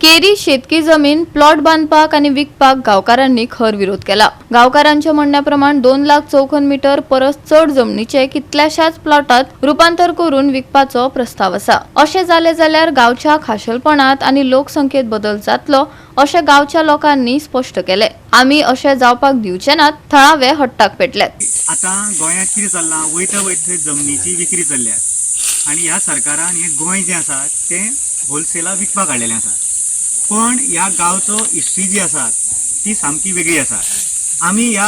Carry शेतकी जमीन plot बांधपाक आणि विकपाक गावकारांनी खर विरोध केला। गावकारांच्या म्हणण्याप्रमाणे 2 लाख चौखन मीटर परस चढ जमनीचे कितल्याशाच प्लॉटात रूपांतर करून विकपाचो प्रस्ताव असा। अशें जाले जाल्यार गावच्या खाशेलपणात आणि लोकसंख्येत बदल जातलो अशें गावच्या लोकांनी स्पष्ट केले। आम्ही अशें जावपाक दिवचे नात, थळावे हट्टाक पेटल्यात। आता गोंयांत कितें चल्लां, वयता वयता जमनीची विक्री चल्ल्या आणि ह्या सरकारान हे गोंय जे आसा ते होलसेलाक विकपाक हाडलेलें आसा। पण ह्या गांवचो हिस्ट्री जी आसा ती सामकी वेगळी आसा। आमी ह्या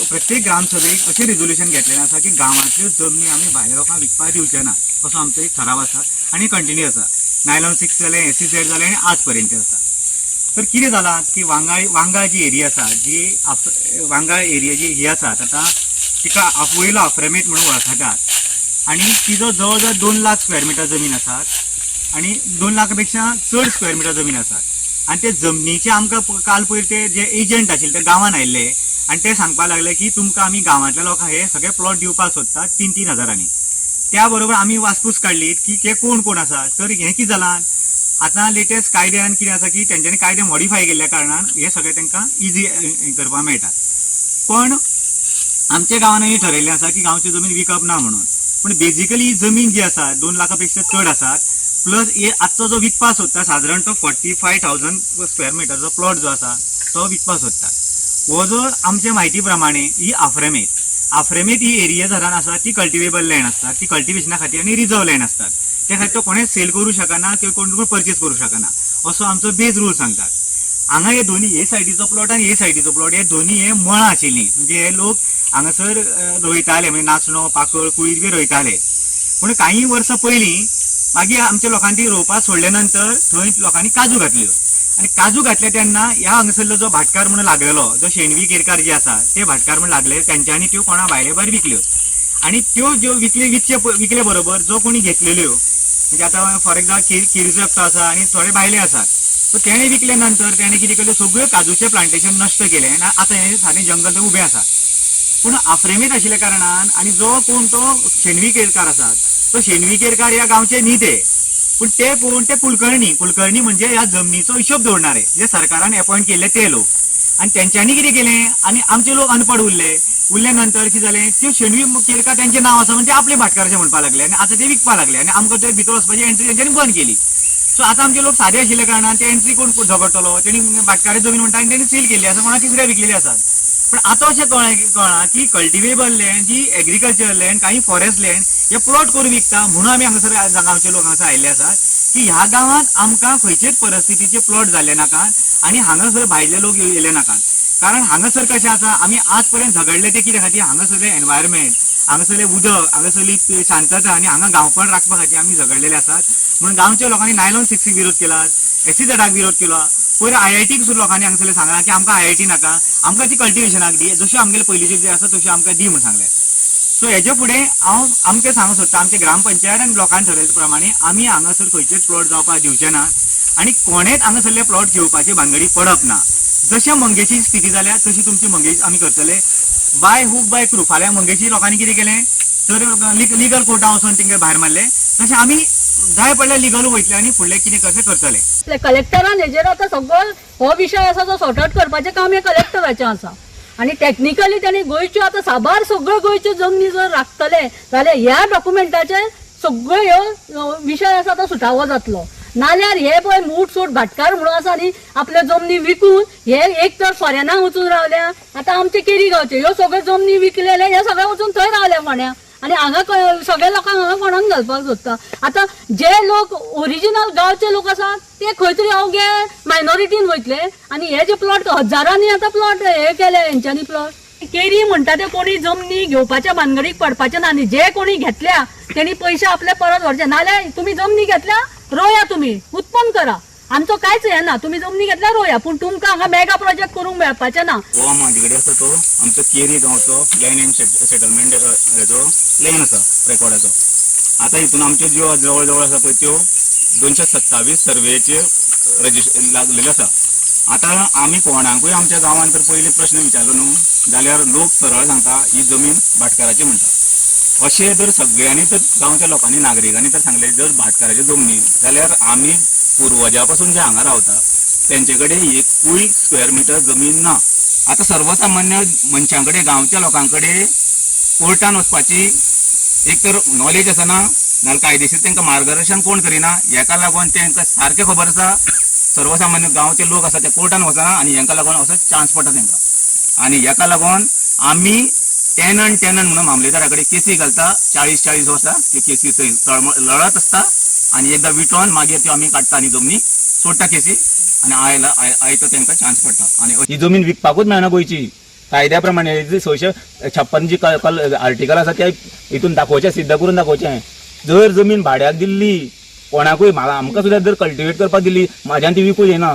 प्रत्येक ग्रामसभेक अशें रिजोल्यूशन घेतलेलें आसा की गांवांतल्यो जमनी आमी भायल्या लोकांक विकपाक दिवचे ना असो आमचो एक ठराव आसा आणि कंटिन्यू आसा। नायलॉन 6 जालें, SEZ जालें आनी आज पर्यंत आसा। तर कितें जालां की वांगा जी एरिया आसा, जी वांगा एरिया जी ही आसा आतां तिका वयलो आफ्रेमेट म्हणून वळखतात आणि तिजो जवळ जवळ 2 लाख स्क्वेअर मिटर जमीन आसा आणि 2 लाखा पेक्षा चड स्क्वेअर मिटर जमीन आसा। आणि ते जमनीचे आमकां काल पयर ते जे एजंट आशिल्ले ते गांवांत आयिल्ले आणि ते सांगपाक लागले की तुमकां आमी गांवांतल्या लोकांक हे सगळे प्लॉट दिवपाक सोदतात 3-3 हजारांनी। त्या बरोबर आमी वासपूस काडली की ते कोण कोण आसा। तर हें कितें जालां, आतां लेटेस्ट कायद्यान कितें आसा की तेंच्यांनी कायदे मॉडिफाय केल्ल्या कारणान हे सगळे तांकां इजी करपाक मेळटा। पण आमच्या गांवांन हे ठरयल्लें आसा की गांवची जमीन विकप ना म्हणून। पण बेजिकली ही जमीन जी आसा 2 लाखा पेक्षा चड आसा प्लस हे आजचो जो विकपाक सोदता साधारण तो 45,000 स्क्वेअर मिटरचो प्लॉट जो आसा तो विकपाक सोदता। हो जो आमच्या म्हायती प्रमाणे ही आफ्रेमेट ही एरिया धरान आसा ती कल्टिवेबल लँड आसता, ती कल्टिवेशना खातीर आनी रिजर्व लँड आसतात। त्या खातीर तो कोणें सेल करूं शकना किंवा कोण परचेस करूं शकना असो आमचो बेज रूल सांगतात। हांगा हे दोन्ही हे सायडीचो प्लॉट आनी हे सायडीचो प्लॉट हे दोन्ही हे मळां आशिल्लीं, म्हणजे हे लोक हांगासर रोयताले, म्हणजे नाचणो पाकळ कुळीद बी रोयताले। पूण काही वर्सां पयलीं मागीर आमच्या लोकांनी ती रोवपाक सोडले नंतर थंय लोकांनी काजू घातल्यो आणि काजू घातले तेन्ना ह्या हांगासरलो जो भाटकार म्हणून लागलेलो, जो शेणवी केरकार जे आसा ते भाटकार म्हणून लागले, तेंच्यांनी त्यो कोणा भायले भायर विकल्यो आणि त्यो ज्यो विकले बरोबर जो कोणी घेतलेल्यो, म्हणजे आतां फॉर एक्झाम्पल किरजप्त आसा आणि थोडे भायले आसात, सो तेणे विकले नंतर तेणे कितें केलें, सगळ्यो काजूचे प्लांटेशन नश्ट केलें आनी आतां हे सादें जंगल थंय उबें आसा। पूण आफ्रेमेट आशिल्ल्या कारणान आनी जो कोण तो शेणवी केरकार आसा तो शेणवी केरकार ह्या गांवचे न्ही ते, पूण ते कोण ते कुलकर्णी म्हणजे ह्या जमनीचो हिशोब दवरणारे जे सरकारान अपॉइंट केले ते लोक। आणि तेंच्यांनी कितें केलें आनी आमचे लोक अनपड उरले नंतर कितें जालें, त्यो शेणवी केरकार तेंचें नांव आसा म्हणजे आपले भाटकाराचें म्हणपाक लागले आनी आतां ते विकपाक लागले आनी आमकां ते भितर वचपाची एंट्री तेंच्यांनी बंद केली। सो आतां आमचे लोक सादे आशिल्ल्या कारणान ते एंट्री कोण झगडटलो, तेणी भाटकाराची जमीन म्हणटा आनी तेणी सील केल्ली आसा, कोणाक तिसऱ्या विकलेली आसात। पण आतां अशें कळ्ळां की कल्टिवेबल लँड जी एग्रीकल्चर लँड काही फॉरेस्ट लँड हे प्लॉट करून विकता म्हणून आमी हांगासर गांवचे लोक हांगासर आयिल्ले आसात की ह्या गांवांत आमकां खंयचेच परिस्थितीचे प्लॉट जाल्ले नाकात आनी हांगासर भायले लोक येयले नाकात। कारण हांगासर कशें आसा, आमी आज पर्यंत झगडले ते कित्या खातीर, हांगासरलें एनवायरमेंट, हांगासरलें उदक, हांगासरली शांतता आनी हांगा गांवपण राखपा खातीर आमी झगडलेले आसात। म्हणून गांवच्या लोकांनी नायलॉन 6 विरोध केला, SEZक विरोध केलो। पयर IITक सुद्दां लोकांनी हांगासरले सांगला की आमकां IIT नाका, आमकां ती कल्टिवेशनाक दी, जश्यो आमगेले पयलींच्यो जे आसा तश्यो आमकां दी म्हूण सांगले। सो हेजे फुडें हांव आमकां सांगूंक सोदता, आमच्या ग्रामपंचायत आनी लोकांनी ठरयले प्रमाणे आमी हांगासर खंयचेच प्लॉट जावपाक दिवचे ना आनी कोणेच हांगासरले प्लॉट घेवपाची भानगडी पडप ना। जशें मंगेची स्थिती जाल्या तशी तुमची मंगेश आमी करतले बाय हूक बाय क्रू। फाल्यां मंगेशी लोकांनी कितें केलें तर लिगल कोर्टान वचून तेंकां भायर मारले, तशें आमी जाय पडल्यार लिगल वयतले आनी फुडलें कितें कशें करतले। कलेक्टरान हेजेर आतां सगळो हो विशय आसा तो सॉर्ट आउट करपाचें काम हे कलेक्टराचें आसा आणि टेक्निकली त्यांनी गोंयच्यो आतां साबार सगळ्यो गोंयच्यो जमनी जर राखतले जाल्यार ह्या डॉक्युमेंटाचे सगळ्यो ह्यो विशय आसा तो सुटावो जातलो। नाल्यार हे पळय मूठ सूट भाटकार म्हणून आसा न्ही, आपल्यो जमनी विकून हे एक तर फॉरेनाक वचून रावल्या, आतां आमचे केरी गांवचे ह्यो सगळ्यो जमनी विकलेले हे सगळे वचून थंय रावल्या फोंड्या आणि हांगा सगळ्या लोकांक हांगा कोणाक घालपाक सोदता। आतां जे लोक ओरिजिनल गांवचे लोक आसात ते खंय तरी अवघे मायनॉरिटीन वयतले आणि हे जे प्लॉट हजारांनी आतां प्लॉट हे केले हेंच्यांनी प्लॉट केरी म्हणटा ते कोणी जमनी घेवपाच्या भानगडीक पडपाचे ना, जे कोणी घेतल्या त्यांनी पैसे आपले परत व्हरचे। नाल्यार तुम्ही जमनी घेतल्या रोया, तुम्ही उत्पन्न करा, आमचो कांयच हे ना, तुम्ही जमनी घेतल्या रोया, पण तुमकां हांगा मेगा प्रोजेक्ट करूंक मेळपाचे ना। हो म्हाजे कडेन आसा तो आमचो केरी गांवचो लँड एंड सेटलमेंट हेजो प्लॅन आसा रेकॉर्डाचो। आतां हितून आमच्यो ज्यो जवळ जवळ आसा पळय त्यो 227 सर्वेचे लागलेले आसा। आतां आमी कोणाकूय आमच्या गांवांत तर पयलीं प्रश्न विचारलो न्हू जाल्यार लोक सरळ सांगता ही जमीन भाटकाराची म्हणटा। अशें जर सगळ्यांनी तर गांवच्या लोकांनी नागरिकांनी तर सांगलें जर भाटकाराची जमनी जाल्यार आमी पुर्वजा पासून जे हांगा रावता त्यांचे कडेन एकूय स्क्वेअर मिटर जमीन ना. आता सर्वसामान्य मनशां कडेन गांवच्या लोकां कडेन कोर्टान वचपाची एक तर नॉलेज आसना नाल्यार कायदेशीर तांकां मार्गदर्शन कोण करिना. हेका लागून तांकां सारकें खबर आसा सर्वसामान्य गांवचे लोक आसा ते कोर्टान वचना आनी हेका लागून असो चान्स पडटा तांकां. आनी हेका लागून आमी टेनंट म्हणून मामलेदारा कडेन केसी घालता. 40 वर्सां ती केसी थंय लढत आसता आनी एकदां विटोवन मागीर त्यो आमी काडटा आनी जमनी सोडटा केसी आनी आयतो तांकां चान्स पडटा. आनी ही जमीन विकपाकूच मेळना गोंयची कायद्या प्रमाणे 656 जी आर्टिकल आसा त्या हितून दाखोवचें सिद्ध करून दाखोवचें. जर जमीन भाड्याक दिल्ली कोणाकूय आमकां सुद्दां जर कल्टिवेट करपाक दिल्ली म्हाज्यान ती विकूं जायना.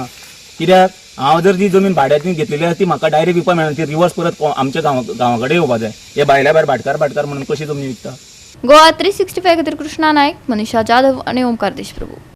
कित्याक हांव जर जी जमीन भाड्याक घेतलेली आसा ती म्हाका डायरेक्ट विकपाक मेळना. ती रिवर्स परत आमच्या गांवा कडेन येवपाक जाय. हे भायल्या भायर भाटकार म्हणून कशी जमीन विकता. गोवा 365 खातीर कृष्णा नायक, मनीषा जाधव आणि ओमकार देशप्रभू.